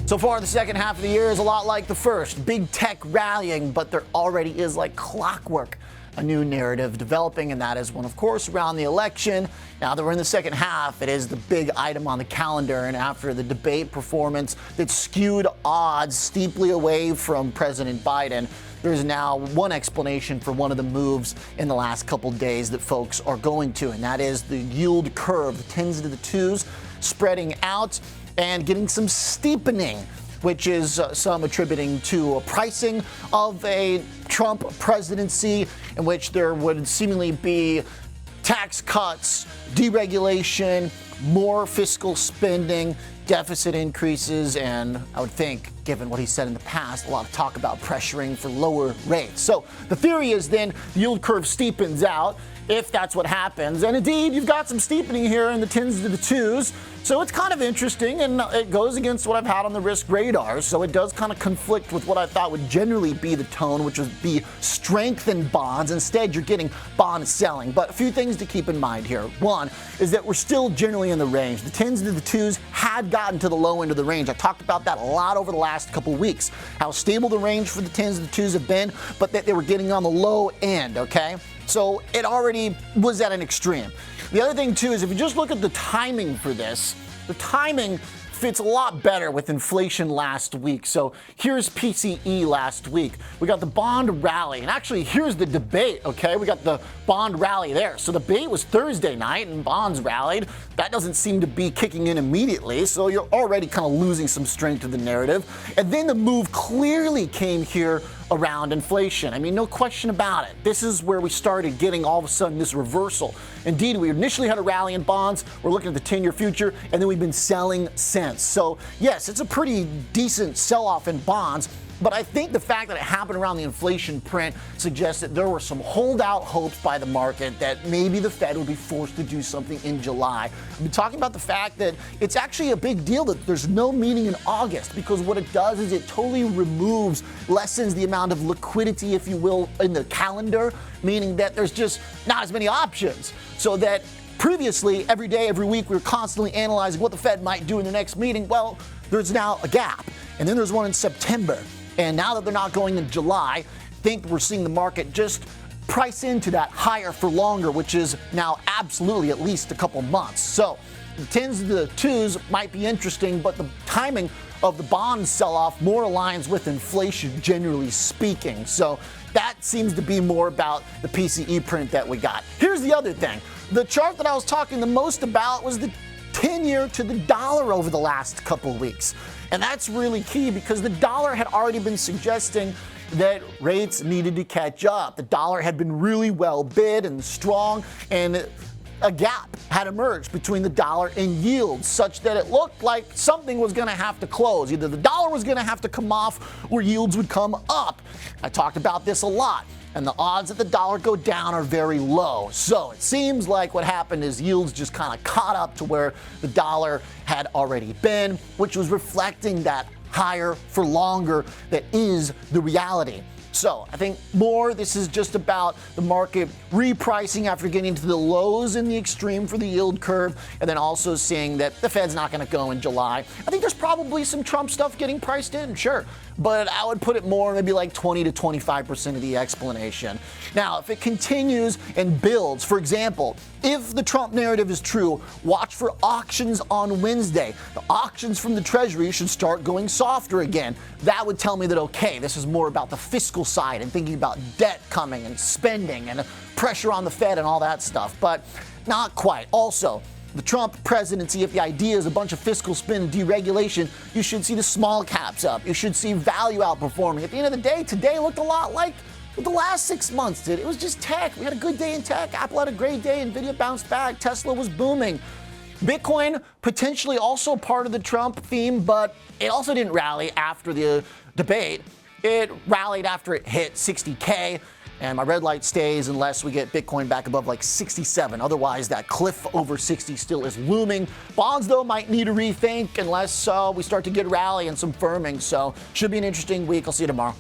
So far, the second half of the year is a lot like the first. Big tech rallying, but there already is, like clockwork, a new narrative developing, and that is one, of course, around the election. Now that we're in the second half, it is the big item on the calendar, and after the debate performance that skewed odds steeply away from President Biden, there's now one explanation for one of the moves in the last couple days that folks are going to, and that is the yield curve, the 10s to the 2s, spreading out and getting some steepening, which is some attributing to a pricing of a Trump presidency in which there would seemingly be tax cuts, deregulation, more fiscal spending, deficit increases, and I would think, given what he said in the past, a lot of talk about pressuring for lower rates. So the theory is then the yield curve steepens out, if that's what happens. And indeed, you've got some steepening here in the 10s to the 2s. So it's kind of interesting, and it goes against what I've had on the risk radar. So it does kind of conflict with what I thought would generally be the tone, which would be strength in bonds. Instead, you're getting bond selling. But a few things to keep in mind here. One is that we're still generally in the range. The 10s to the 2s had gotten to the low end of the range. I talked about that a lot over the last couple weeks, how stable the range for the 10s to the 2s have been, but that they were getting on the low end, okay? So it already was at an extreme. The other thing, too, is if you just look at the timing for this, the timing fits a lot better with inflation last week. So here's PCE last week. We got the bond rally, and actually here's the debate, okay? We got the bond rally there. So the debate was Thursday night, and bonds rallied. That doesn't seem to be kicking in immediately, so you're already kind of losing some strength to the narrative. And then the move clearly came here around inflation. I mean, no question about it. This is where we started getting all of a sudden this reversal. Indeed, we initially had a rally in bonds. We're looking at the 10-year future, and then we've been selling since. So yes, it's a pretty decent sell-off in bonds. But I think the fact that it happened around the inflation print suggests that there were some holdout hopes by the market that maybe the Fed would be forced to do something in July. I've been talking about the fact that it's actually a big deal that there's no meeting in August, because what it does is it totally lessens the amount of liquidity, if you will, in the calendar, meaning that there's just not as many options. So that previously, every day, every week, we were constantly analyzing what the Fed might do in the next meeting. Well, there's now a gap, and then there's one in September. And now that they're not going in July, I think we're seeing the market just price into that higher for longer, which is now absolutely at least a couple months. So the 10s to the 2s might be interesting, but the timing of the bond sell-off more aligns with inflation, generally speaking. So that seems to be more about the PCE print that we got. Here's the other thing. The chart that I was talking the most about was the 10-year to the dollar over the last couple weeks. And that's really key because the dollar had already been suggesting that rates needed to catch up. The dollar had been really well bid and strong, and a gap had emerged between the dollar and yields such that it looked like something was going to have to close. Either the dollar was going to have to come off or yields would come up. I talked about this a lot, and the odds that the dollar go down are very low. So it seems like what happened is yields just kind of caught up to where the dollar had already been, which was reflecting that higher for longer that is the reality. So I think more this is just about the market repricing after getting to the lows in the extreme for the yield curve, and then also seeing that the Fed's not going to go in July. I think there's probably some Trump stuff getting priced in, sure, but I would put it more maybe like 20 to 25% of the explanation. Now, if it continues and builds, for example, if the Trump narrative is true, watch for auctions on Wednesday. The auctions from the Treasury should start going softer again. That would tell me that, okay, this is more about the fiscal side and thinking about debt coming and spending and pressure on the Fed and all that stuff, but not quite. Also, the Trump presidency, if the idea is a bunch of fiscal spin and deregulation, you should see the small caps up. You should see value outperforming. At the end of the day, today looked a lot like what the last 6 months did. It was just tech. We had a good day in tech. Apple had a great day. Nvidia bounced back. Tesla was booming. Bitcoin, potentially also part of the Trump theme, but it also didn't rally after the debate. It rallied after it hit 60K. And my red light stays unless we get Bitcoin back above like 67. Otherwise, that cliff over 60 still is looming. Bonds, though, might need a rethink unless we start to get a rally and some firming. So should be an interesting week. I'll see you tomorrow.